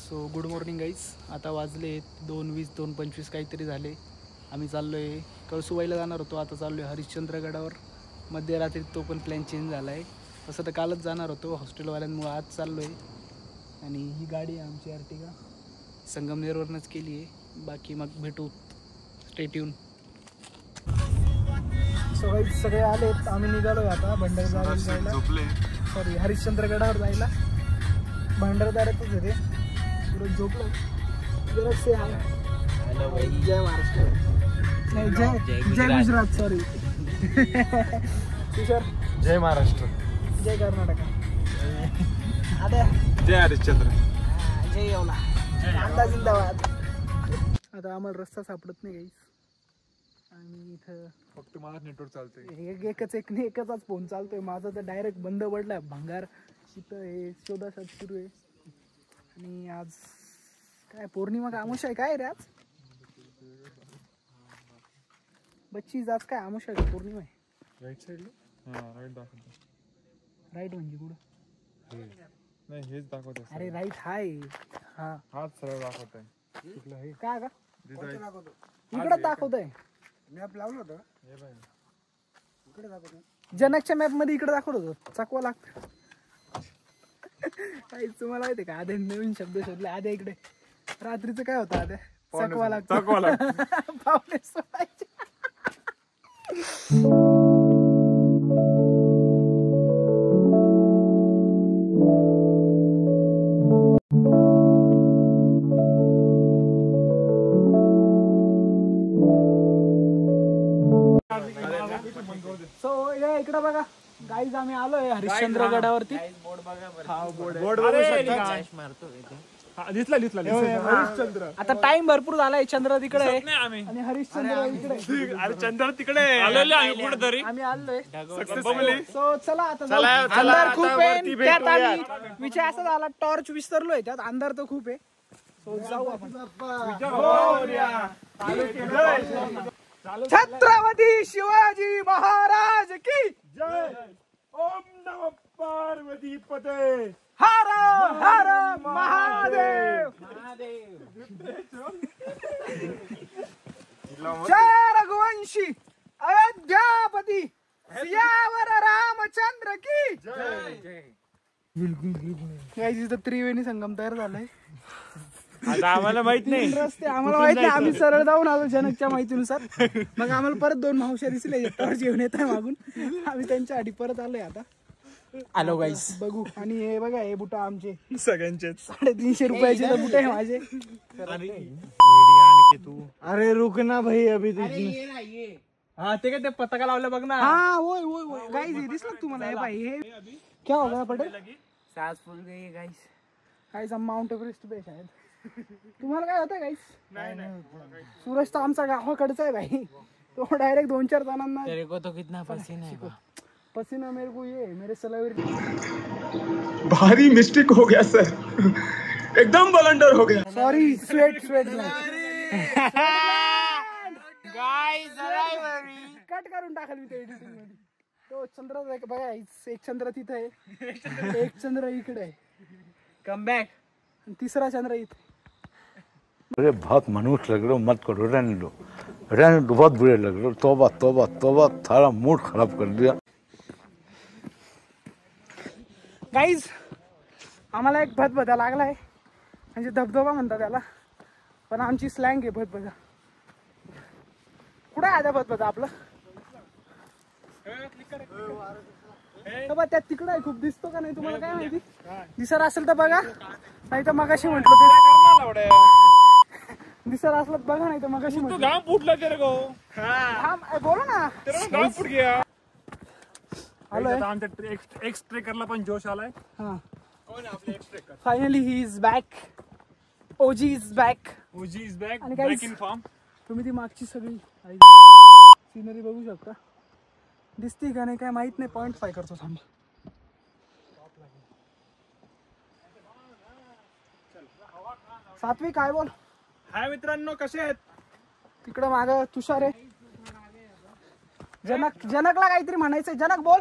So good morning guys. आता वाजले 2:20 2:25 काहीतरी झाले. आम्ही चाललो आहे कळसुबाईला जाणार होतो, आता चाललो आहे हरिश्चंद्रगडावर. मध्यरात्री तो पण प्लॅन चेंज झाला आहे. तसं तर कालच जाणार होतो, हॉस्टेलवाल्यांमुळे आज चाललो आहे. आणि ही गाडी आहे आमची अर्टिगा, संगमनेरवरनंच केली आहे. बाकी मग भेटू, स्टे ट्यून. सो गाईज सगळे आलेत, आम्ही निघालो आहे आता भंडारदऱ्याला जायला. सॉरी हरिश्चंद्रगडावर जायला. भंडारदऱ्यातच होते, पुढे झोपलो. जरासे हाय. जय महाराष्ट्र, नाही जय गुजरात, सॉरी. तुषार जय महाराष्ट्र, जय कर्नाटक, जय हरिश्चंद्र, जय येवला, कांदा जिंदाबाद. आता आम्हाला रस्ता सापडत नाही गाईस. आणि इथं फक्त मला नेटवर्क चालतंय. एकच फोन चालतोय माझा, तर डायरेक्ट बंद पडलाय. भंगार इथं हे शोधाशोध सुरू आहे. आणि आज काय पौर्णिमा का आमुषा आहे काय रे आज? बच्ची आज काय आमुषा आहे का पौर्णिमा आहे? राईट साईडला राईट दाखवतो. राईट म्हणजे कुठं? नाही हेच दाखवत. अरे राईट हाय. हा हाच सरळ दाखवत आहे. कुठला हे काय का इकडे दाखवतोय? मॅप लावलं होतं हे बाय इकडे दाखवतो. जनकच्या मॅप मध्ये इकडे दाखवत होतो. चकवा लागत काही तुम्हाला माहिती का? आधी नवीन शब्द शोधले. आधी इकडे रात्रीचं काय होतं? आधी चकवा लागतो. पाहुणे सोडायचे. सो इकडे बघा गाईज, आम्ही आलोय हरिश्चंद्रगडावरती. हरिश्चंद्र. आता टाइम भरपूर झालाय. चंद्र तिकडे आहे आणि हरिश्चंद्र इकडे. अरे चंद्र तिकडे कुठेतरी आम्ही आलोय. सक्सेसफुली. सो चला आता अंधार खूप आहे. त्यात आम्ही विषय असा झाला, टॉर्च विसरलोय, त्यात अंधार तर खूप आहे. सो जाऊ आपण. छत्रपती शिवाजी महाराज की जय. ओम नमः पार्वती पते. हर हर महादेव. जय रघुवंशी अयोध्यापती सियावर रामचंद्र की जय. इथं त्रिवेणी संगम तयार झालाय. आता आम्हाला माहित नाही रस्ते, आम्हाला माहित नाही. आम्ही सरळ जाऊन आलो जनकच्या माहितीनुसार. मग आम्हाला परत 2 मावश्या दिसले टॉर्च घेऊन येत आहे मागून. आम्ही त्यांच्या आधी परत आलोय. आता आलो गाईस, बघू. आणि हे बघा, हे बुटा आमचे सगळ्यांचे 350 रुपयाचे तर बुटे आहे माझे. अरे रुक ना भाई, अभी हा ते काय ते पताका लावलं बघ ना. हा होय होय होय गाईस, हे दिसलं तुम्हाला? हे भाई हे क्या हो गया पटेल? सांस फूल गई गाइस. गाईस हम माउंट एव्हरेस्ट पे शायद. तुम्हाला काय होतं गाईस? सूरज तर आमचा गावाकडचा आहे भाई. तो डायरेक्ट 2-4 जणांना. तेरे को तो कितना पसीना है. पसीना मेरे को ये मेरे सलावर. भारी मिस्टेक हो गया सर, एकदम ब्लंडर हो गया. सॉरी. स्वेट गाइस कट करून टाकल मी ते एडिटिंग मध्ये. तो चंद्र बघा, एक चंद्र तिथं आहे, एक चंद्र इकडे आहे. Come back. तिसरा चंद्र इथे. अरे बहुत मनुष्य लग रहे हो, मत करो, रहने दो, बहुत बुरे लग रहे हो. तौबा तौबा तौबा, थारा मूड खराब कर दिया. गाईज आम्हाला एक भदभदा लागलाय, म्हणजे धबधबा म्हणतात त्याला, पण आमची स्लँग आहे भदभदा. कुठं आहे भदभदा आपलं? त्यात तिकडं आहे. खूप दिसतो का नाही तुम्हाला काय माहिती? दिसत असेल तर बघा, नाही तर मगाशी म्हटलं ते दिसत असलं बघा, नाही तर मगाशी म्हटलं फुटला तेरे को. बोला ना. फुट गया. आलोय. आमच्या एक्स ट्रेकरला पण जोश आलाय. हा, फायनली ही इज बॅक. ओजी इज बॅक. ओजी इज बॅक. आणि बॅक इन फॉर्म. तुम्ही ती मागची सगळी सिनरी बघू शकता. दिसती का नाही काय माहित नाही. 0.5 करतो थांबा. सात्विक काय बोल. हाय मित्रांनो, कसे आहेत? तिकडं माग तुषार आहे. जनकला काहीतरी म्हणायचंय. जनक बोल.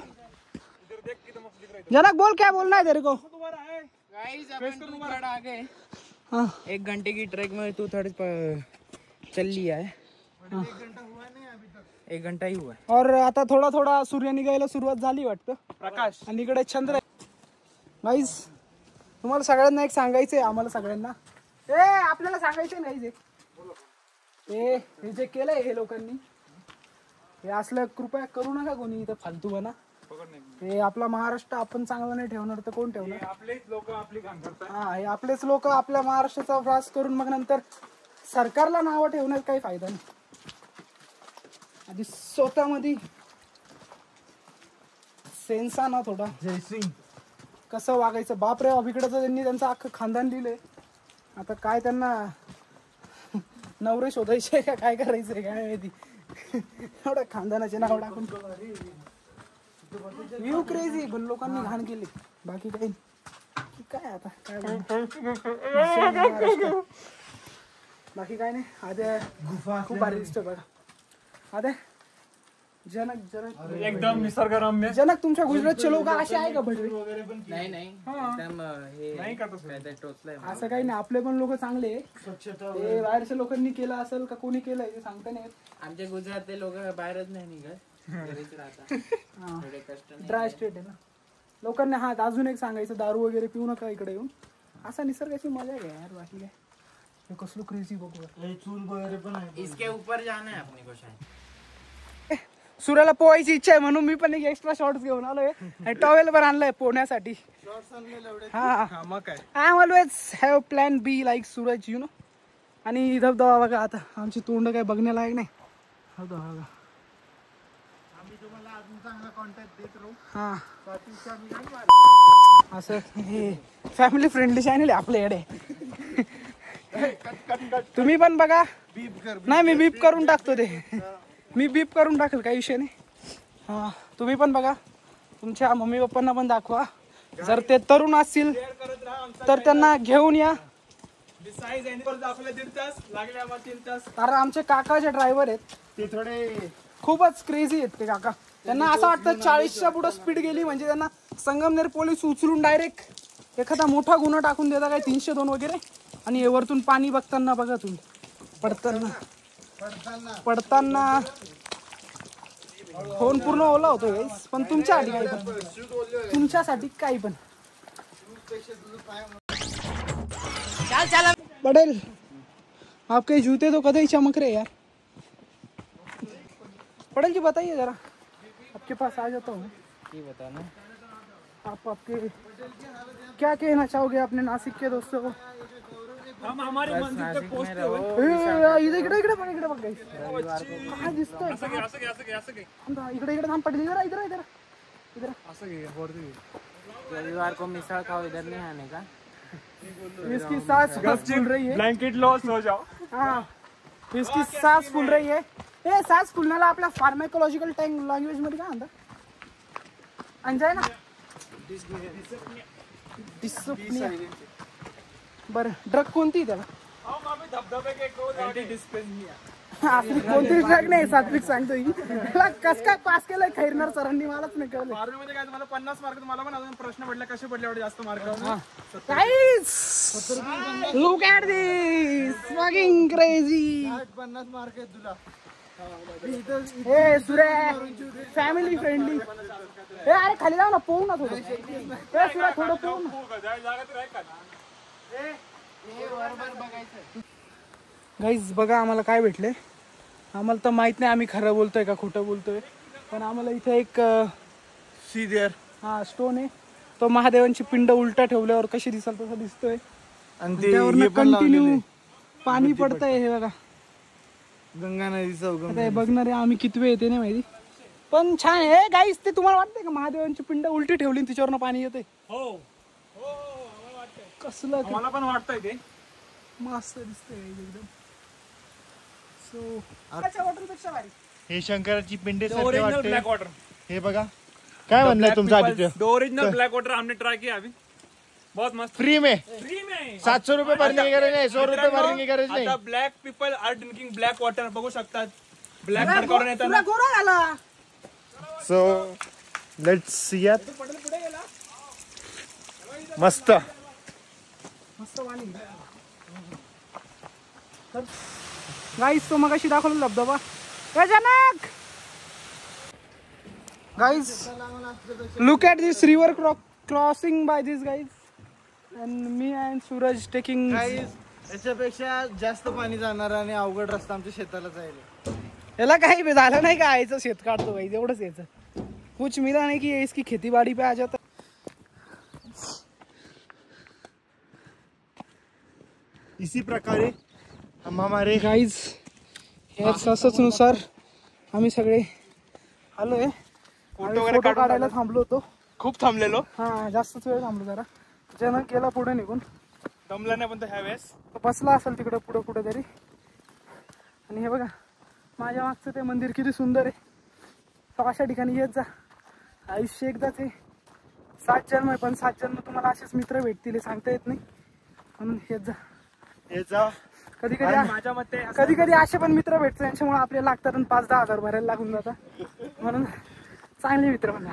जनक बोल, क्या बोलना है तेरे को? गाइस अपन आ गए. हाँ 1 घंटे की ट्रैक में तू थोड़ी चल लिया है। 1 घंटा ही हुआ है। और आता थोडा थोडा सूर्य निघायला सुरुवात झाली वाटतं प्रकाश, आणि इकडे चंद्र आहे. गाईज तुम्हाला सगळ्यांना एक सांगायचंय, आम्हाला सगळ्यांना आपल्याला सांगायचंय नाही हे जे केलंय हे लोकांनी, हे असलं कृपया करू नका कोणी इथं फालतूपणा. हे आपला महाराष्ट्र आपण चांगला नाही ठेवणार तर कोण ठेवणार? आपलेच लोक आपली घाण करतात. हा, हे आपलेच लोक आपल्या महाराष्ट्राचा त्रास करून मग नंतर सरकारला नावं ठेवण्यात काही फायदा नाही. आधी स्वतःमध्ये सेन्स ना थोडा, जयसिंग कसं वागायचं. बापरे, अभिकडचं त्यांनी त्यांचं अख्खं खानदान लिहिलंय. आता काय त्यांना नवरे शोधायचे का काय करायचंय काय माहिती. एवढं खानदानाचे नाव टाकून व्ह्यू क्रेझी, पण लोकांनी घाण केली. बाकी काही काय आता काय बाकी काय नाही. आद्या खूप भारी दिसतोय बघा. आद्या जनक जनक एकदम निसर्गरम्य. जनक तुमच्या गुजरातचे लोक असे आहे का भटवे? नहीं नहीं एकदम नाही का तसं? काय टोचलंय. असं काही नाही, आपले पण लोक चांगले आहे. ते बाहेरच्या लोकांनी केलं असेल का कोणी केलंय ते सांगता नाही. आमचे गुजरातले लोक बाहेरच नाही निघत, घरीच राहतात. थोडे कष्ट नाही. ड्राय स्टेट आहे ना. लोकांना हा अजून एक सांगायचं, दारू वगैरे पिऊ नका इकडे येऊन. असा निसर्गाची मजा घ्या यार. बाकी काय हे कसलं क्रेझी बघू. चूल वगैरे पण आहे. इसके ऊपर जाना है अपने को शायद. सूर्याला पोहायची इच्छा आहे म्हणून मी पण एक एक्स्ट्रा शॉर्ट्स घेऊन आलोय आणि टॉवेल पण आणलाय पोहण्यासाठी. हा, मग काय I am always have plan be like Suraj you know. आणि धबधबा बघा, आता आमची तोंड काय बघण्यालायक नाही. धबधबा बघा. हा, असं हे फॅमिली फ्रेंडली चॅनल आहे आपल्याकडे. तुम्ही पण बघा. नाही मी बीप करून टाकतो ते, मी बीप करून टाकेल, काही विषय नाही. हा, तुम्ही पण बघा, तुमच्या मम्मी पप्पांना पण दाखवा. जर ते तरुण असतील तर त्यांना घेऊन या. कारण आमचे काका जे ड्रायव्हर आहेत ते थोडे खूपच क्रेझी आहेत ते काका. त्यांना असं वाटतं 40च्या पुढे स्पीड गेली म्हणजे त्यांना संगमनेर पोलीस उचलून डायरेक्ट एखादा मोठा गुन्हा टाकून देता, काय 302 वगैरे. आणि हे वरतून पाणी बघताना बघा तुम्ही, पडताना फोन पूर्ण ओला होतो गाईस. पण तुमच्यासाठी काही पण, तुमच्यासाठी काही पण. पटेल आपके जूते तो कतई चमक रहे यार. पटेल जी बताइए जरा, आपके पास आ जाता हूँ. ये बताना आप आपके क्या कहना चाहोगे अपने नासिक के दोस्तों को? हम हमारे मंजिल तक पहुंचते हुए इकडे इकडे इकडे पण इकडे बघ गाईस, काय दिसतंय. इकडे इकडे थांब पटेल. इधर इधर इधर इधर. रविवार को मिसळ खाओ, इधर नहीं आने का. इसकी सांस फूल रही है. ब्लँकेट लो सो जाओ. हाँ, इसकी सांस फुल रही है. हे सांस फुलण्याला आपल्या फार्मॅकोलॉजिकल टँक लँग्वेज मध्ये काय म्हणतात? अंजाय ना डिस्प्निया. बरं, ड्रग कोणती त्याला? असली कोणती ड्रग नाही, सात्विक सांगतोय. त्याला कस काय पास केलंय खैरनार सरांनी मलाच नाही कळलं. मध्ये काय तुम्हाला 50 मार्क, मला पण अजून प्रश्न पडला कसे पडले एवढे जास्त mark. Guys look at this fucking crazy. 50 mark आहेत तुला. हे सूर्य फॅमिली फ्रेंडली. हे अरे खाली जाऊ ना, पोहू ना थोडं. हे सूर्य थोडं पोहू ना. गाईज बघा आम्हाला काय भेटले. आम्हाला तर माहित नाही आम्ही खरं बोलतोय का खोटं बोलतोय, पण आम्हाला इथे एक हा स्टोन आहे. तो महादेवांची पिंड उलटा ठेवल्यावर कशी दिसाल तसं दिसतोय. त्यावर कंटिन्यू पाणी पडतंय. हे बघा गंगा नदीचा उगम. आता हे बघणारे आम्ही किती वेळ येते नाही माहिती, पण छान आहे गाईस. ते तुम्हाला वाटतंय का महादेवांची पिंड उलटी ठेवली तिच्यावरनं पाणी येते? हो कसलं मला पण वाटतंय ते मस्त दिसतंय एकदम. सो वॉटरपेक्षा भारी. हे शंकराची पिंडी ओरिजिनल ब्लैक वाटर. हे बघा काय म्हणणं आहे तुमचं आदित्य? ओरिजिनल ब्लैक वाटर हमने ट्राई किया अभी, बहुत मस्त. फ्री में फ्री में 700 रुपये भरने की गरज नाही, 100 रुपये भरने की गरज नाही. आता black people are drinking black water बघू शकतात. ब्लॅक करून येताना गोरा झाला. सो लेट्स सी यात. मस्त मस्त पाणी. गाईज तो मगाशी दाखवला धबधबा. Janak guys look at this river crossing by this guys and me and Suraj taking. याच्यापेक्षा जास्त पाणी जाणार आणि अवघड रस्ता आमच्या शेताला जायला. याला काही झालं नाही का यायचं शेत काढतो गाईज एवढंच यायचं. कुछ मिला नहीं कि ये इसकी खेती बाड़ी पे आ जाता. इसी प्रकारे हम हमारे गाईज असंच नुसार आम्ही सगळे आलोय. फोटो काढायला थांबलो होतो. खूप थांबलेलो. हा जास्तच वेळ थांबलो जरा. जनक गेला पुढे निघून. दमला नाही पण ह्या वेळेस बसला असेल तिकडे पुढे कुठे तरी. आणि हे बघा माझ्या मागचं ते मंदिर किती सुंदर आहे. तो अशा ठिकाणी येत जा. आयुष्य एकदाच आहे. 7 जन्म आहे पण 7 जन्म तुम्हाला असेच मित्र भेटतील सांगता येत नाही. म्हणून येत जा. कधी कधी असे पण मित्र भेटतात त्यांच्यामुळे आपल्याला लागतात आणि 5-10 हजार भरायला लागून जातात. म्हणून चांगले मित्र म्हणा.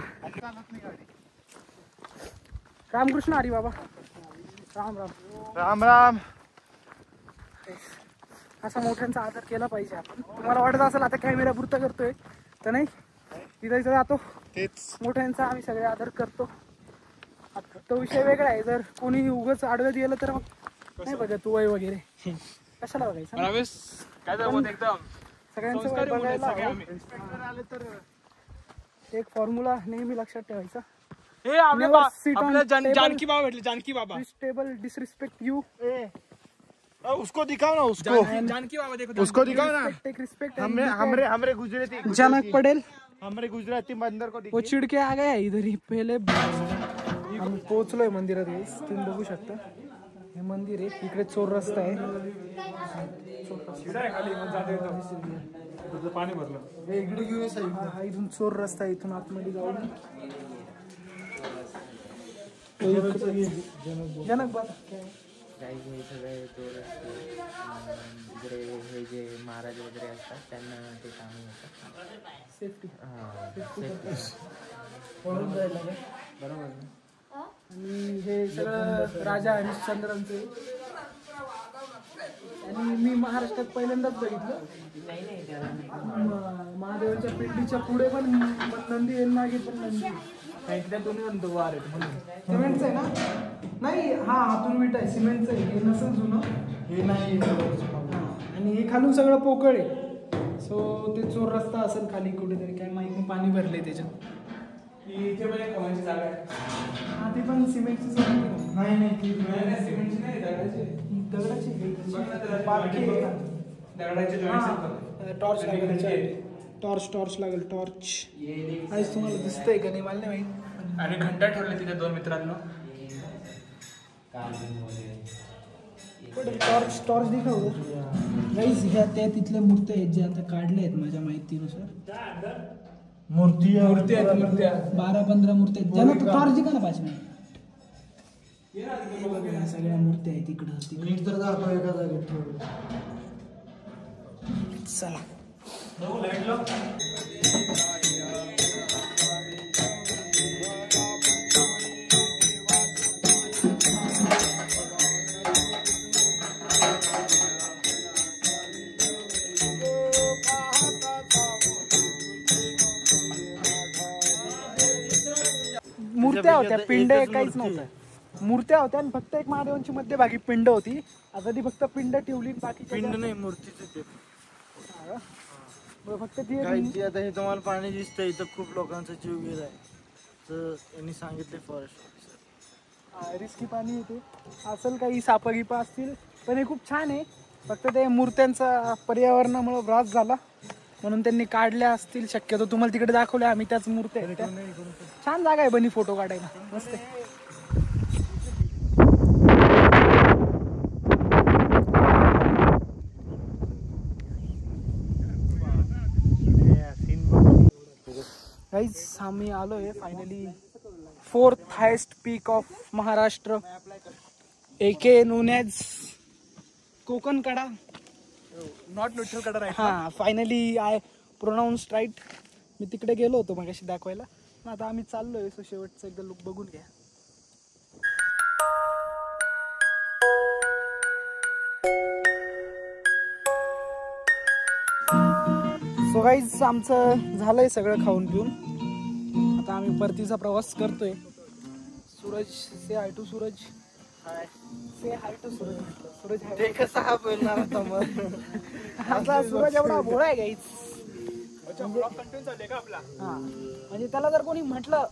रामकृष्ण हरी बाबा. राम राम राम राम. असा मोठ्यांचा आदर केला पाहिजे आपण. तुम्हाला वाटत असेल आता कॅमेरा पुरता करतोय तर नाही. इथं जातो तेच मोठ्यांचा आम्ही सगळे आदर करतो. तो विषय वेगळा आहे. जर कोणी उगाच आडव्यात गेलं तर मग नाही बघत वय वगैरे कशाला बघायचं. सगळ्यांचं वय बघायला आले तर एक फॉर्म्युला नेहमी लक्षात ठेवायचा. जानकी बाबा भेटले. जानकी बाबा डिसरिस्पेक्ट यू. उसको दिखाओ ना. उसको जानकी बाबा देखो. उसको दिखाओ ना. Take respect. हमरे गुजराती जनक पटेल हमरे गुजराती बंदर को वो चिड़ के आ गया इधर ही पहिले. आम्ही पोहोचलोय मंदिरात. तुम्ही बघू शकता हे मंदिर आहे. इकडे चोर रस्ता आहे. पाणी भरलं. हा इथून चोर रस्ता आहे. इथून आतमध्ये जाऊन जनक बाबा काही सगळे चोर असते. इकडे हे जे महाराज वगैरे असतात त्यांना ते कामी होतं. सेफ्टी बरोबर. आणि हे सगळं राजा हरिश्चंद्रांचे. आणि मी महाराष्ट्रात पहिल्यांदाच बघितलं. महादेवाच्या पिंडीच्या पुढे पण नंदी आहे. मागे पण नंदी. सिमेंटचं आहे ना. नाही हा हातून विटा आहे. सिमेंटचं आहे. हे नसेल जुनं. हे नाही. आणि हे खालून सगळं पोकळ आहे. सो ते चोर रस्ता असेल खाली कुठेतरी काय माहिती नाही. पाणी भरलंय त्याच्यात. हा ते पण सिमेंटची नाही सिमेंटची नाही दगडाची टॉर्च लागेल. टॉर्च लागेल. टॉर्च आज तुम्हाला दिसतंय का नाही मला नाही माहिती. आणि घंटा ठेवले तिथे 2 मित्रांनो. टॉर्च दिखाऊ गाईज. ह्या त्या तिथल्या मूर्त्या आहेत ज्या आता काढल्या आहेत माझ्या माहितीनुसार. मूर्ती आहेत. 12-15 मूर्त्या आहेत. ज्यांना टॉर्च दिखा ना पाच मिनिट. सगळ्या मूर्त्या आहेत इकडं. तर दाखव एका जागेत. चला मूर्त्या होत्या. पिंड काहीच नव्हतं. मूर्त्या होत्या आणि फक्त एक महादेवांची मध्यभागी पिंड होती. आता ती फक्त पिंड ठेवली. बाकी पिंड नाही मूर्तीच. फक्त ती आता हे तुम्हाला पाणी दिसतंय. इथं खूप लोकांचा जीव गेलाय. तर यांनी सांगितले फॉरेस्ट रिस्की पाणी येते. असेल काही सापगिपा असतील पण हे खूप छान आहे. फक्त ते मूर्त्यांचा पर्यावरणामुळे ऱ्हास झाला म्हणून त्यांनी काढल्या असतील शक्यतो. तुम्हाला तिकडे दाखवल्या आम्ही त्याच मूर्त्या आहेत. छान जागा आहे बनी फोटो काढायला. मस्त आहे. गाईज आम्ही आलोय finally 4th highest peak of Maharashtra AK known as Konkan Kada. Not neutral Kada. हा फायनली आय प्रोनाऊन्स्ड राईट. मी तिकडे गेलो होतो मगाशी दाखवायला. आता आम्ही चाललोय. सो शेवटचं एकदा लुक बघून घ्या. सो गाईज आमचं झालंय सगळं खाऊन पिऊन. आता आम्ही परतीचा प्रवास करतोय. Suraj say hi to Suraj. Hi say hi to Suraj. Suraj hi. ते कसं हा बोलणार होता मग. आता सूरज एवढा भोळा आहे गाईज. हा म्हणजे त्याला जर कोणी म्हटलं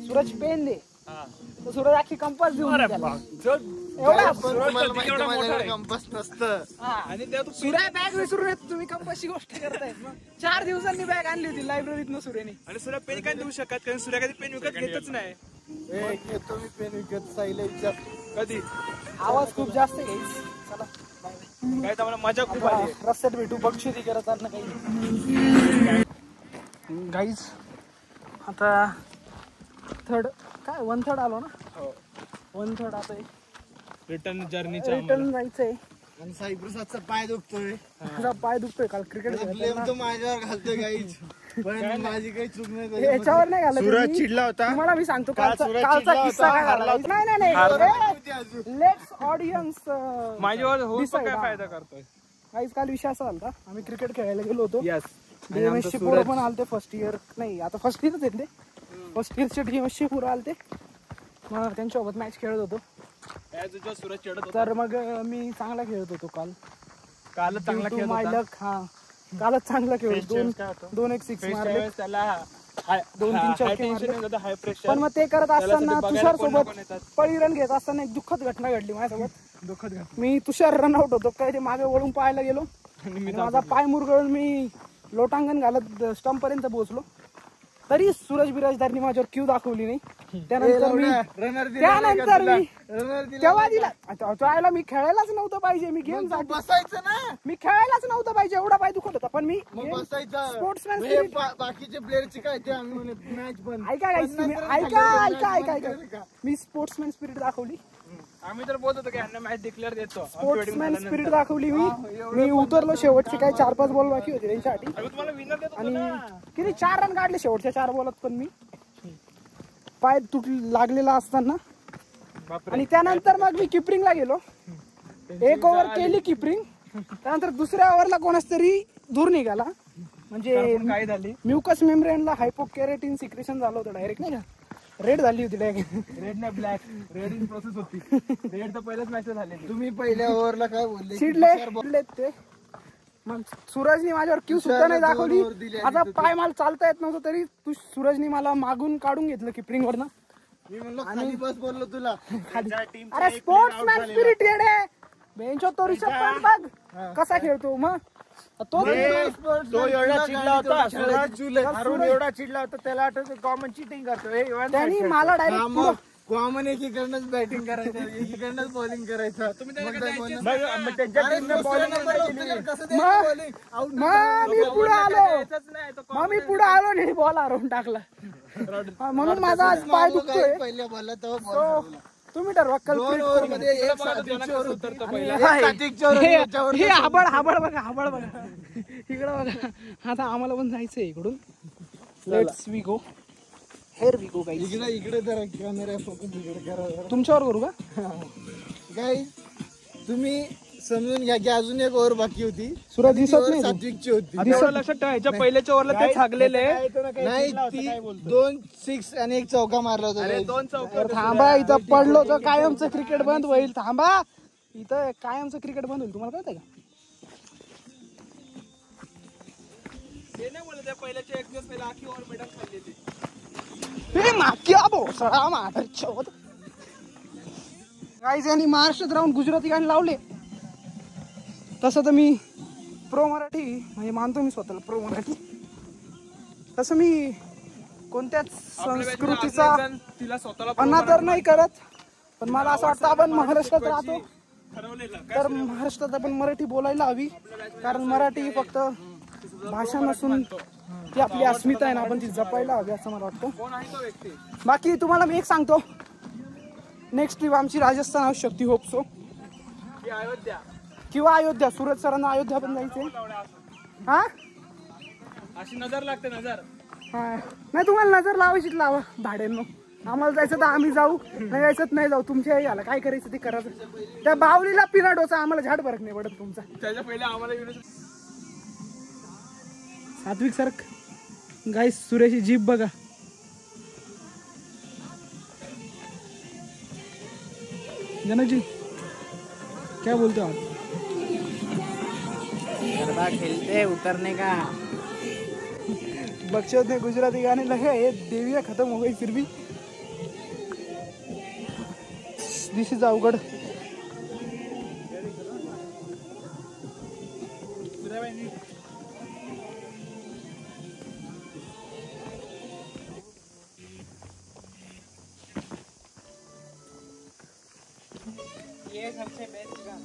सूरज पेन दे तर सूरज अख्खी कंपास देऊन एवढा कंपास नसतं. आणि सूर्या बॅग विसरून येत तुम्ही कंपासची गोष्ट करताय. 4 दिवसांनी बॅग आणली होती लायब्ररीतनं सूर्याने. आणि सूर्या पेन काय देऊ शकत कारण सूर्या कधी पेन विकत घेतच नाही. घेतो मी पेन विकत साईला विचार. कधी आवाज खूप जास्त आहे. चला काय तर मला मजा खूप आली. रस्त्यात भेटू बक्षुरी करत ना काही. गाईज आता 1/3 आलो ना. 1/3 आता रिटर्न जर्नी रिटर्न जायचंय. आणि साईप्रसादचा पाय दुखतोय. माझा पाय दुखतोय. काल क्रिकेट ब्लेम तो माझ्यावर घालतोय गाईज. पण माझी काही चूक नाही. याच्यावर नाही घालत. सूरज चिडला होता. तुम्हाला मी सांगतो कालचा किस्सा काय झाला. नाही लेट्स ऑडियन्स माझ्यावर होऊन पण काय फायदा करतोय. काहीच काल विषय असा झाला. आम्ही क्रिकेट खेळायला गेलो होतो. यस DMS चे पोरं पण आलते. फर्स्ट इयर नाही आता फर्स्ट इयरच येते. फर्स्ट इयरचे DMS चे पोरं आलते. मग त्यांच्यासोबत मॅच खेळत होतो. सूरज चिडत होता. तर मग मी चांगला खेळत होतो कालच चांगला खेळत होता. हा कालच चांगला खेळतो. 2 एक 6 मारले. त्याला 2-3 चौके मारले. High pressure. पण मग ते करत असताना तुषार सोबत पळी रन घेत असताना एक दुःखद घटना घडली माझ्यासोबत. मी तुषार रनआउट होतो काय ते मागे वळून पाहायला गेलो आणि माझा पाय मुरगळून मी लोटांगण घालत स्टंप पर्यंत पोहोचलो. तरी सूरज बिराजदारनी माझ्यावर क्यू दाखवली नाही. त्यानंतर मी तेव्हा दिला. त्यावेळेला मी खेळायलाच नव्हतं पाहिजे. मी गेम बसायचं ना. मी खेळायलाच नव्हतं पाहिजे. एवढा पाय दुखत होता. पण मी बसायचं. स्पोर्ट्समॅन बाकीचे प्लेअरची काय ते आम्ही मॅच बंद. ऐका मी स्पोर्ट्समॅन स्पिरिट दाखवली. आम्ही तर बोलत होतो की यांना मॅच डिक्लेअर देतो. स्पोर्ट्समॅन स्पिरिट दाखवली मी उतरलो. शेवटचे काय 4-5 बॉल बाकी होते त्यांच्यासाठी. तुम्हाला विनर देतो. आणि किती 4 रन काढले शेवटच्या 4 बॉलात. पण मी पाय लागलेला असताना आणि त्यानंतर मग मी किपरिंगला गेलो. 1 ओव्हर केली किपरिंग. त्यानंतर दुसऱ्या ओव्हरला कोणाच तरी दूर निघाला. म्हणजे काय झाली म्युकस मेम्ब्रेनला हायपोकेरेटिन सिक्रेशन झालं होतं डायरेक्ट. नाही का रेड झाली होती डायरेक्ट. रेड नाही ब्लॅक. रेड इन प्रोसेस होती. रेड तर पहिल्याच मॅच झाले. तुम्ही पहिल्या ओव्हरला काय बोलले. चिडले ते. मग सूरजनी माझ्यावर क्यू सुद्धा नाही दाखवली. आता पाय मला चालता येत नव्हतं तरी सूरजनी मला मागून काढून घेतलं किपरिंग वरनं. मी म्हणलो खाली बस बोललो तुला. अरे स्पोर्ट्समॅन स्पिरिट येडे. बेंचवर तो ऋषभ पंत बघ कसा खेळतो. मग तो एवढा चिडला होता. सूरज एवढा चिडला होता. त्याला आठवतं कॉमन चिटिंग करतो. त्यांनी मला डायरेक्ट कॉमन एकीकडनंच बॅटिंग करायचं एकीकडनंच बॉलिंग करायचं. मी पुढे आलो आणि बॉल हरवून टाकला. म्हणून माझा आज पाय दुखतोय. पहिल्या बॉलला तेव्हा तुम्ही ठरवा. हे हाबळ बघा इकडं बघा. आता आम्हाला पण जायचंय इकडून. Let's we go. Here we go guys. इकडे जरा कॅमेरा फोकस इकडे करा. तुमच्यावर करू का गाईज. तुम्ही समजून घ्या की अजून 1 ओव्हर बाकी होती. सूरज दिसत नाही. सात्विकची होती. लक्षात ठेवायच्या पहिल्याच्या ओव्हरला ते छागलेले. नाही ती 2 6 आणि 1 चौका मारला होता. 2 चौका. थांबा इथं पडलो तर कायमचं क्रिकेट बंद होईल. थांबा इथं कायमचं क्रिकेट बंद होईल. तुम्हाला कळतंय का. ते नाही बोलत पहिल्याच्या 1 दिवस पहिला आखी ओव्हर मेडल खाल्ली ती. गाईज यांनी महाराष्ट्रात राहून गुजराती गाणी लावले. तसं तर मी प्रो मराठी म्हणजे मानतो मी स्वतःला प्रो मराठी. तसं मी कोणत्याच संस्कृतीचा तिला स्वतःला अनादर नाही करत. पण मला असं वाटतं आपण महाराष्ट्रात राहतो तर महाराष्ट्रात आपण मराठी बोलायला हवी. कारण मराठी ही फक्त भाषा नसून ती आपली अस्मिता आहे ना. आपण ती जपायला हवी असं मला वाटतं. बाकी तुम्हाला मी एक सांगतो. नेक्स्ट ट्रिप आमची राजस्थान असू शकते. Hope so. किंवा अयोध्या. सूरज सरांना अयोध्या पण जायचंय. हा अशी नजर लागते. नजर नाही तुम्हाला नजर लावायची लावा भाड्यांनो. आम्हाला जायचं तर आम्ही जाऊ. नाही जायचं नाही जाऊ. तुमच्या याला काय करायचं ते करायचं. त्या बावलीला पिना डोसा आम्हाला झाड फरक नाही पडत तुमचा. त्याच्या पहिले आम्हाला सात्विक सर गाइस सूर्याची जीभ बघा. जनकजी क्या बोलते हो आप? गरबा खेलते उतरने का. बख्शोद ने गुजराती गाने लगे, ये देवियाँ खत्म हो गई फिर भी. दिस इज अवगढ़. ये सबसे बेस्ट का.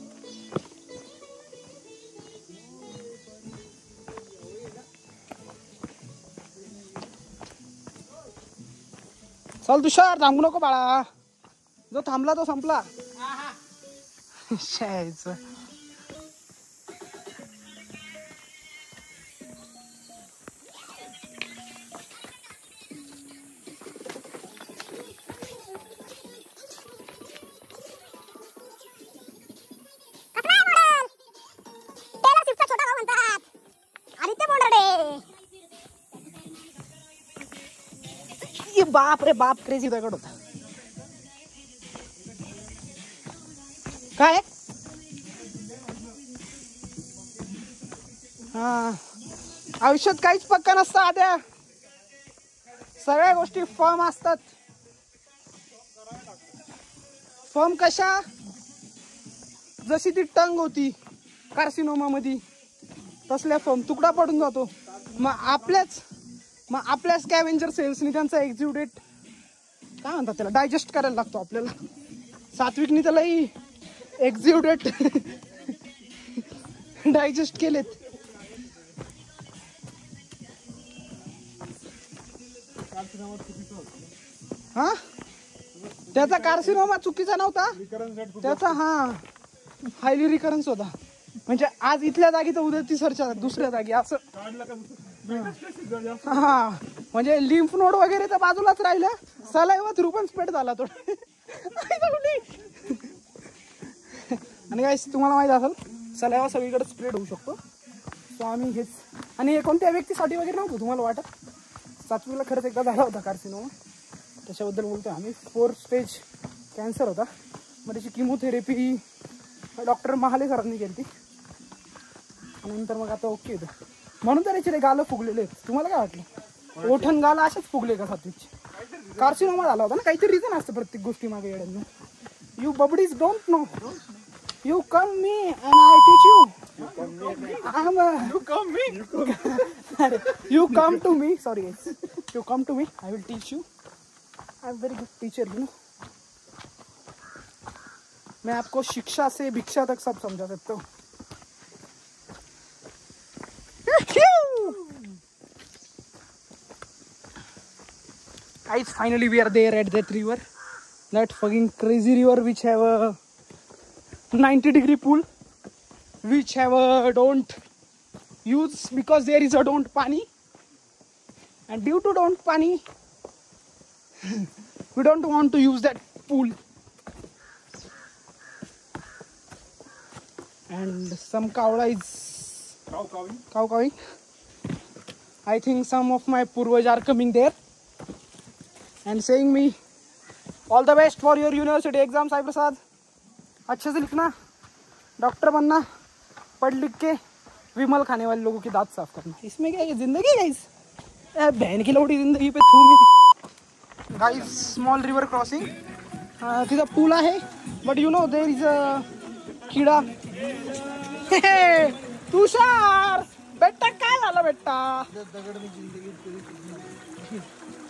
चल तुषार थांबू नको बाळा, जो थांबला तो संपला. शायचं. बाप रे बाप, क्रेझी दगड होता. काय हा, आयुष्यात काहीच पक्का नसतं आद्या. सगळ्या गोष्टी फर्म असतात. फर्म कशा? जशी ती टंग होती कार्सिनोमा मध्ये, तसल्या फर्म तुकडा पडून जातो. मग आपल्या स्कॅव्हेंजर सेल्सनी त्यांचा एक्झिक्युटेड काय म्हणतात त्याला, डायजेस्ट करायला लागतो आपल्याला. सात्विकनी त्यालाही एक्झिक्युटेड डायजेस्ट केलेत. हा, त्याचा कार्सिनोमा चुकीचा नव्हता, त्याचा हा हायली रिकरन्स होता. म्हणजे आज इथल्या जागी तर उद्या तिसरच्या दुसऱ्या जागी असं. हा, म्हणजे लिम्फ नोड वगैरे तर बाजूलाच राहिलं, सलाईवा थ्रू पण स्प्रेड झाला तो. आणि काय तुम्हाला माहित असेल, सलाईवा सगळीकडे स्प्रेड होऊ शकतो. सो आम्ही हेच, आणि हे कोणत्या व्यक्तीसाठी वगैरे नव्हतं तुम्हाला वाटत. सात्विकला खरंच एकदा झाला होता कार्सिनोमा, त्याच्याबद्दल बोलतो आम्ही. 4th स्टेज कॅन्सर होता. मग त्याची किमोथेरपी डॉक्टर महाले सरांनी केली ती. नंतर मग आता ओके होतं. म्हणून तर याचे गालं फुगलेले आहेत. तुम्हाला काय वाटलं, ओठण गालं असेच फुगले का सात्विकचे? कार्सिनोमा झाला होता ना, काहीतरी रिझन असतं प्रत्येक गोष्टी मागे येड्यांना. You buddies don't know. You come me and I teach you. You come to me, sorry you come to me, I will teach you. I am very good teacher, you know. मैं आपको शिक्षा से भिक्षा तक सब समझा सकता हूँ. Guys, finally we are there at that river, that fucking crazy river which have a 90-degree pool, which have a don't use because there is a don't pani, and due to don't pani we don't want to use that pool. And some kavla is cow cowing. I think some of my purvaj are coming there and saying me all the best for your university exam. Sai प्रसाद, अच्छे से लिखना, doctor बनना, पढ़ लिख के विमल खाने वाले लोगों की दांत साफ करना. इसमें क्या है, जिंदगी गाइस, बहन की लौटी जिंदगी पे थू मी. Guys, small river crossing. तिथं पूल आहे, but you know there is a किडा. तुषार बेटा काय झालं बेटा?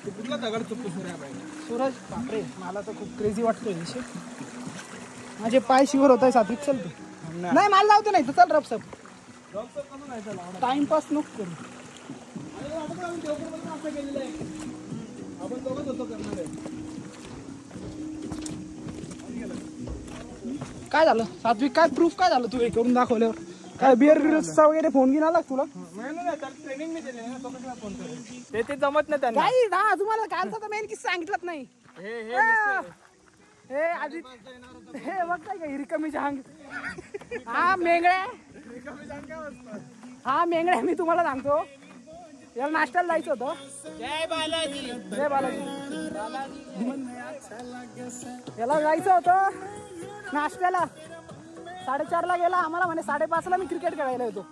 दगड चुकतो सूरज. बापरे, मला तर खूप क्रेझी वाटतोय विषय. माझे पाय शिवर होत आहे. सात्विक चल तू. नाही मला लावतो, नाही तर चल रपसप. टाइमपास नको करू. काय झालं सात्विक, काय प्रूफ काय झालं तू हे करून दाखवल्यावर? काय बिअर चा वगैरे फोन घेऊन आला तुला? ट्रेनिंग मी दिले ना, तो कशाला फोन करेल? ते जमत नाही त्यांना. काही ना तुम्हाला कालचा मेन किस्सा सांगितलाच नाही. हे आधी हे बघ काय का रिकामी जहांग. हा मेंगड्या, हा मेंगड्या मी तुम्हाला सांगतो, याला नाश्त्याला जायचं होतं. जय बालाजी. याला जायचं होतं नाश्त्याला. 4:30ला गेला. आम्हाला म्हणे 5:30ला मी क्रिकेट खेळायला येतो.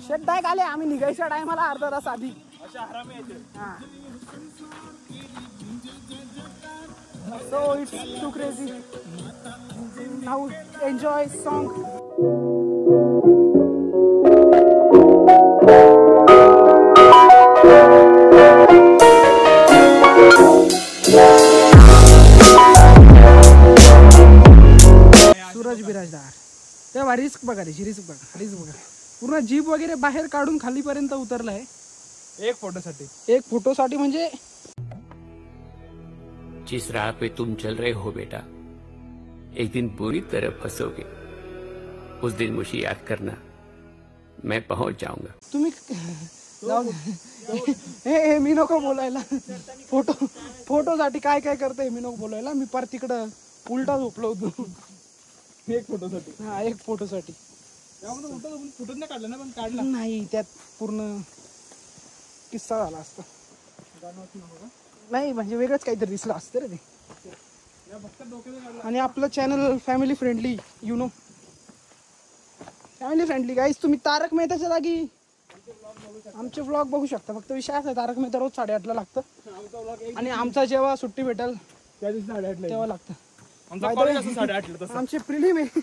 शेट डायक आले. आम्ही निघायच्या टायमाला अर्धा तास आधी. हा. So it's too crazy. Now enjoy song. Suraj Birajdar. तेव्हा रिस्क बघा रे, रिस्क बघा. पूर्ण जीप वगैरे बाहेर काढून खालीपर्यंत उतरलाय. एक फोटोसाठी म्हणजे. जिस राह पे तुम चल रहे हो बेटा, एक दिन बुरी तरह फंसोगे. उस दिन मुझे याद करना, मैं पहुंच जाऊंगा. तुम्ही हे मी नको बोलायला. फोटोसाठी काय करते मी नको बोलायला. मी पर तिकडं उलटा झोपलो होतो. एक फोटोसाठी. फोटो नाही काढला ना, पण काढला नाही. त्यात पूर्ण किस्सा झाला असता. नाही म्हणजे वेगळंच काहीतरी दिसलं असतं रे ते. आणि आपलं channel family friendly, you know, family friendly guys. तुम्ही तारक मेहताच्या जागी आमचे व्लॉग बघू शकता. फक्त विषय असा आहे, तारक मेहता रोज 8:30ला लागतं. आणि आमचा जेव्हा सुट्टी भेटेल त्या दिवशी 8:30 तेव्हा लागतं. आमचे प्रिलिम आहे.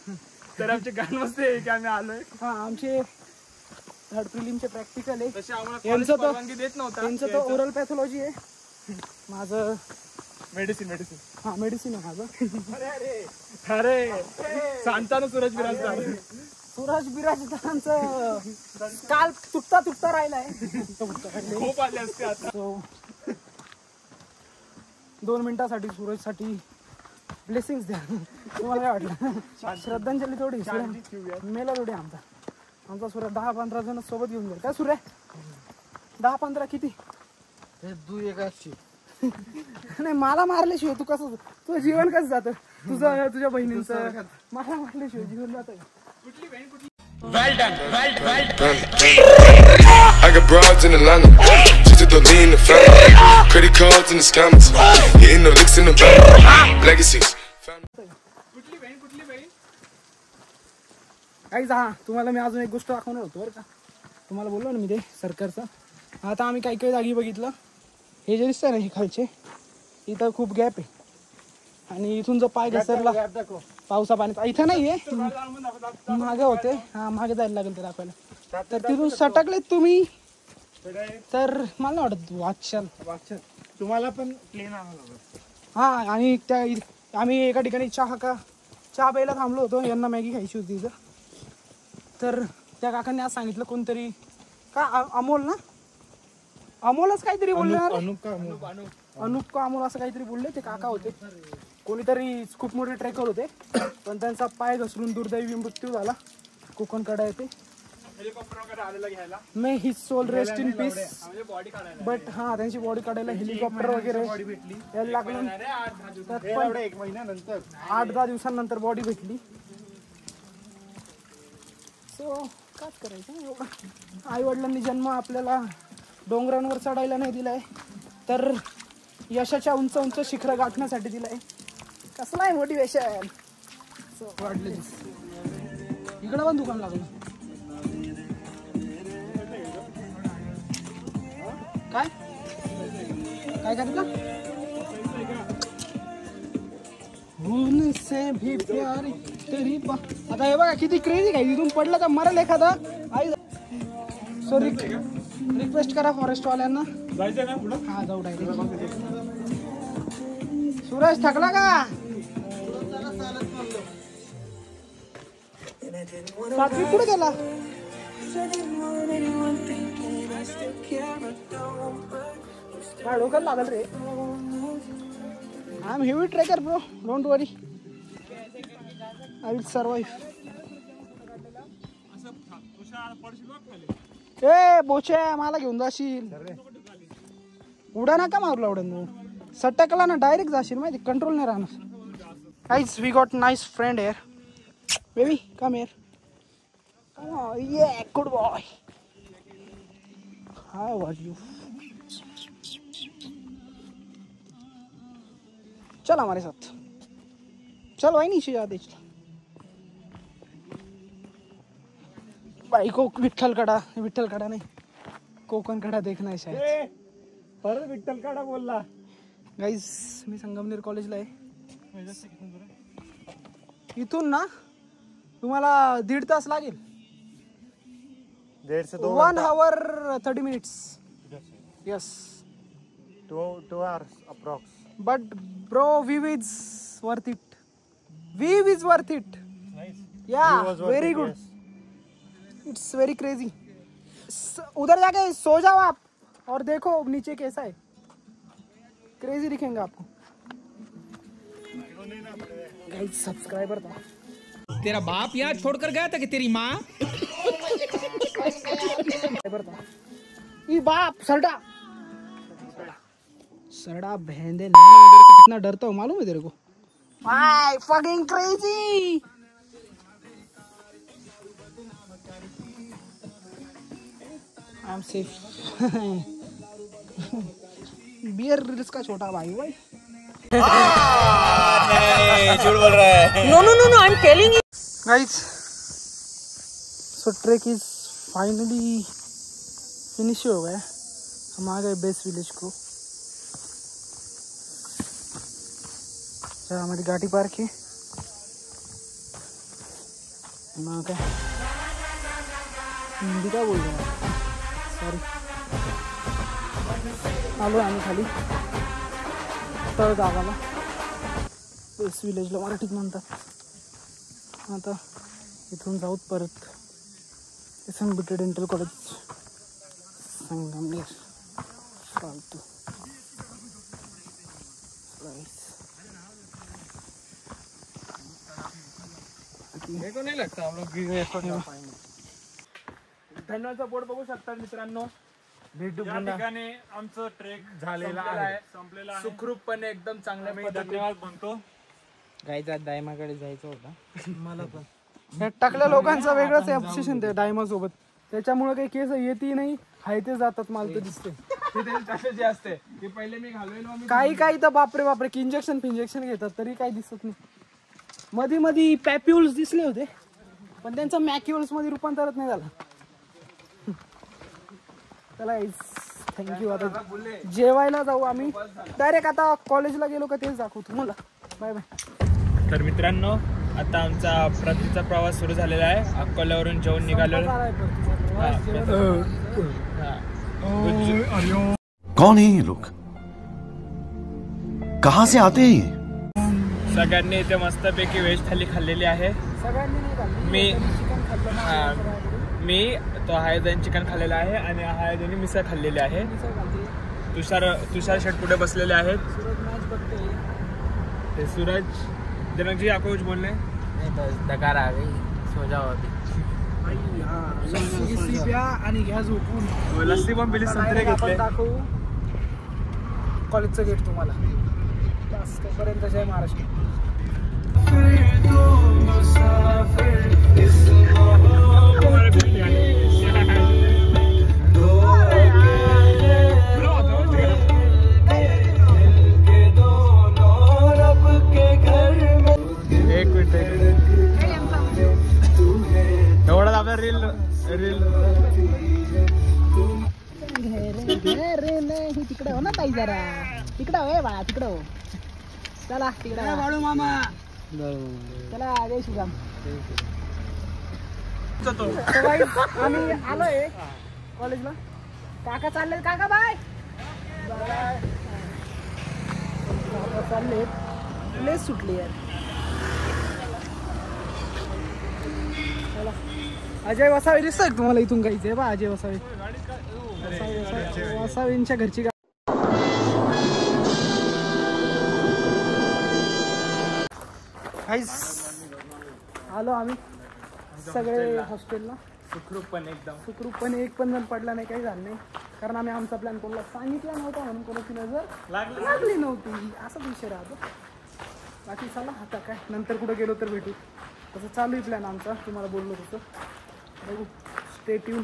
तर आमचे गाणं मस्त आहे की आम्ही आलोय. हा, आमचे थर्ड प्रिलिमचे प्रॅक्टिकल आहे. त्यांचं तो ओरल पॅथॉलॉजी आहे. माझं मेडिसिन. हा, मेडिसिन आहे माझं. अरे सांगताना सूरज बिराजदारांचं काल तुटता राहिलाय. खूप आले असते आता. 2 मिनिटासाठी सूरजसाठी ब्लेसिंग्स द्या. तुम्हाला काय वाटलं? श्रद्धांजली थोडी मेला थोडी. आमचा सूर्य 10-15 जण सोबत घेऊन जाईल. काय सूर्य 10-15 किती? तू एकाची नाही, मला मारल्याशिवाय तुझं जीवन कसं जातं? तुझ्या बहिणींचं मला मारल्याशिवाय जीवन जातं. I got broads in Atlanta, just to lean in the family. Credit cards in the scammers, hitting the licks in the bank. Legacies. काहीच. हा, तुम्हाला मी अजून एक गोष्ट दाखवणार होतो बरं का. तुम्हाला बोललो ना मी ते सरकारचं. आता आम्ही काही जागी बघितलं. हे जे दिसतंय ना, हे खालचे इथं खूप गॅप आहे. आणि इथून जो पाय घसरला पावसा पाण्याचा, इथं नाही आहे, मागे होते. हा, मागे जायला लागेल ते दाखवायला. तर तिथून सटकले तुम्ही तर मला नाही वाटत वाचशाल. तुम्हाला पण प्लेन आणावं लागेल. हा, आणि त्या आम्ही एका ठिकाणी चहा प्यायला थांबलो होतो. यांना मॅगी खायची होती इथं. तर त्या काकांनी आज सांगितलं, कोणतरी का अमोलच काहीतरी बोलले. अनुप का अमोल असं काहीतरी बोलले ते काका होते. कोणीतरी खूप मोठे ट्रेकर होते, पण त्यांचा पाय घसरून दुर्दैवी मृत्यू झाला. कोकणकडे येते. May his soul rest in peace. But हा, त्यांची बॉडी काढायला हेलिकॉप्टर वगैरे यायला लागलं. 8-10 दिवसांनंतर बॉडी भेटली. सो काय करायचं एवढं. आई वडिलांनी जन्म आपल्याला डोंगरांवर चढायला नाही दिलाय, तर यशाच्या उंच शिखर गाठण्यासाठी दिलाय. कसलं आहे मोटिवेशन. वाढले इकडं पण दुकान लागलं. काय करायचं? से भी प्यारी तेरी बा. आता हे बघा किती क्रेझी काय. इथून पडलं का मरेल एखादा. आई सो रिक्वेस्ट करा फॉरेस्ट वाल्यांना. हा, जाऊ डायरेक्ट. सूरज थकला का? सात्विक कुठे गेला? काय डोक्याला लागल रे. I am heavy trekker bro, don't worry, I will survive. ए बोचे, मला घेऊन जाशील. उडा नका मारला. उडन सटकला ना डायरेक्ट जाशील, माहिती, कंट्रोल नाही राहणार. Guys, we got nice friend here. Baby come here. ये good boy. How are you? चल हमारे साथ, चल भाई नीचे जाते चल भाई को विठ्ठल कडा नहीं कोकण कडा देखना है शायद. परत विठ्ठल काढा बोलला. गाईज मी संगमनेर कॉलेजला आहे. इथून ना तुम्हाला 1.5 तास लागेल. 1 hour 30 minutes. Yes. 2 hours approx. But bro, view is worth it. View is worth it. Nice. Yeah, very good. It's very crazy. उधर जाके सो जाओ आप और देखो नीचे कैसा है. क्रेजी दिखेंगे आपको. गाइस सब्सक्राइबर था. तेरा बाप यहाँ छोड़कर गया था कि तेरी माँ? ये बाप सरडा भेंदे मेरे को कितना डरता हूँ मालूम है तेरे को. Why fucking crazy? I'm safe. Beer reels का छोटा भाई भाई. नहीं झूठ बोल रहा है. No, I'm telling you. Guys, so trek is finally finish हो गया. हम आ गए बेस विलेज को. जहाँ हमारी गाड़ी पार्क है हम आ गए. हिंदी का बोल रहा है सॉरी. आलो आम्ही खाली तळगावाला. बेस विलेजला मराठीत म्हणतात. आता इथून जाऊत परत SMBT डेंटल कॉलेज संगमनेर. फालतू मेरे को नहीं लगता हम लोग धन्यवाद बोर्ड बघू शकता मित्रांनो. भेटू ठिकाणी आमचं ट्रेक झालेला आहे. संपलेला आहे सुखरूपपणे एकदम चांगल्या. मी धन्यवाद म्हणतो. गाईचा दायमाकडे जायचं होतं मला पण. या टाकल्या लोकांचं वेगळंच ऑब्सेशन ते डायमा सोबत. त्याच्यामुळे काही केस येतही नाही हाय ते जातात. मला तर दिसते जे असते की पहिले मी घालवेल काही तर बापरे की इंजेक्शन घेतात तरी काही दिसत नाही. मध्ये पॅप्युल्स दिसले होते पण त्यांचं मॅक्युल्स मध्ये रूपांतरच नाही झालं. चला थँक्यू. आता जेवायला जाऊ आम्ही डायरेक्ट. आता कॉलेजला गेलो का तेच दाखवू तुम्हाला. Bye bye. तर मित्रांनो आता आमचा परतीचा प्रवास सुरू झालेला आहे. अकोल्यावरून जेवण निघालो. कौन है ये लोग? कहाँ से आते हैं? सगळ्यांनी इथे मस्तपैकी व्हेज थाली खाल्लेली आहे. मी तो हायदानी चिकन खाल्लेलं आहे आणि हायदानी मिसळ खाल्लेली आहे. तुषार शेट पुढे बसलेले आहेत. ते सूरज जनक जी आपको कुछ बोलना है? नहीं डकार आ गई. सो जाओ अभी. लस्सी प्या आणि घ्या झोपून. लस्सी पण पिली. संत्रे घेतले. दाखवू कॉलेजचं गेट तुम्हाला. बस तोपर्यंत जय महाराष्ट्र. एक मिनिट एवढा आपला रील तिकडे हो ना ताई जरा. तिकडे हो बाळा तिकडे हो. चला तिकडे वाळू मामा. चला जय श्रीराम. आम्ही आलोय कॉलेजला. काका चालले. काका बाय चालले. लेस सुटली यार. अजय वसावे दिसतोय तुम्हाला इथून काहीच आहे बा. अजय वसावे वसावेंच्या घरची गाडी. आलो आम्ही सगळे हॉस्टेलला सुखरूपपणे. एक पण जण पडला नाही. काही झालं नाही कारण आम्ही आमचा प्लॅन कोणाला सांगितला नव्हता म्हणून कोणाची नजर लागली नव्हती. असाच विषय राहतो. बाकी चला आता काय नंतर कुठं गेलो तर भेटू. तसं चालू आहे प्लॅन आमचा. तुम्हाला बोललो तसं. बघू. Stay tune.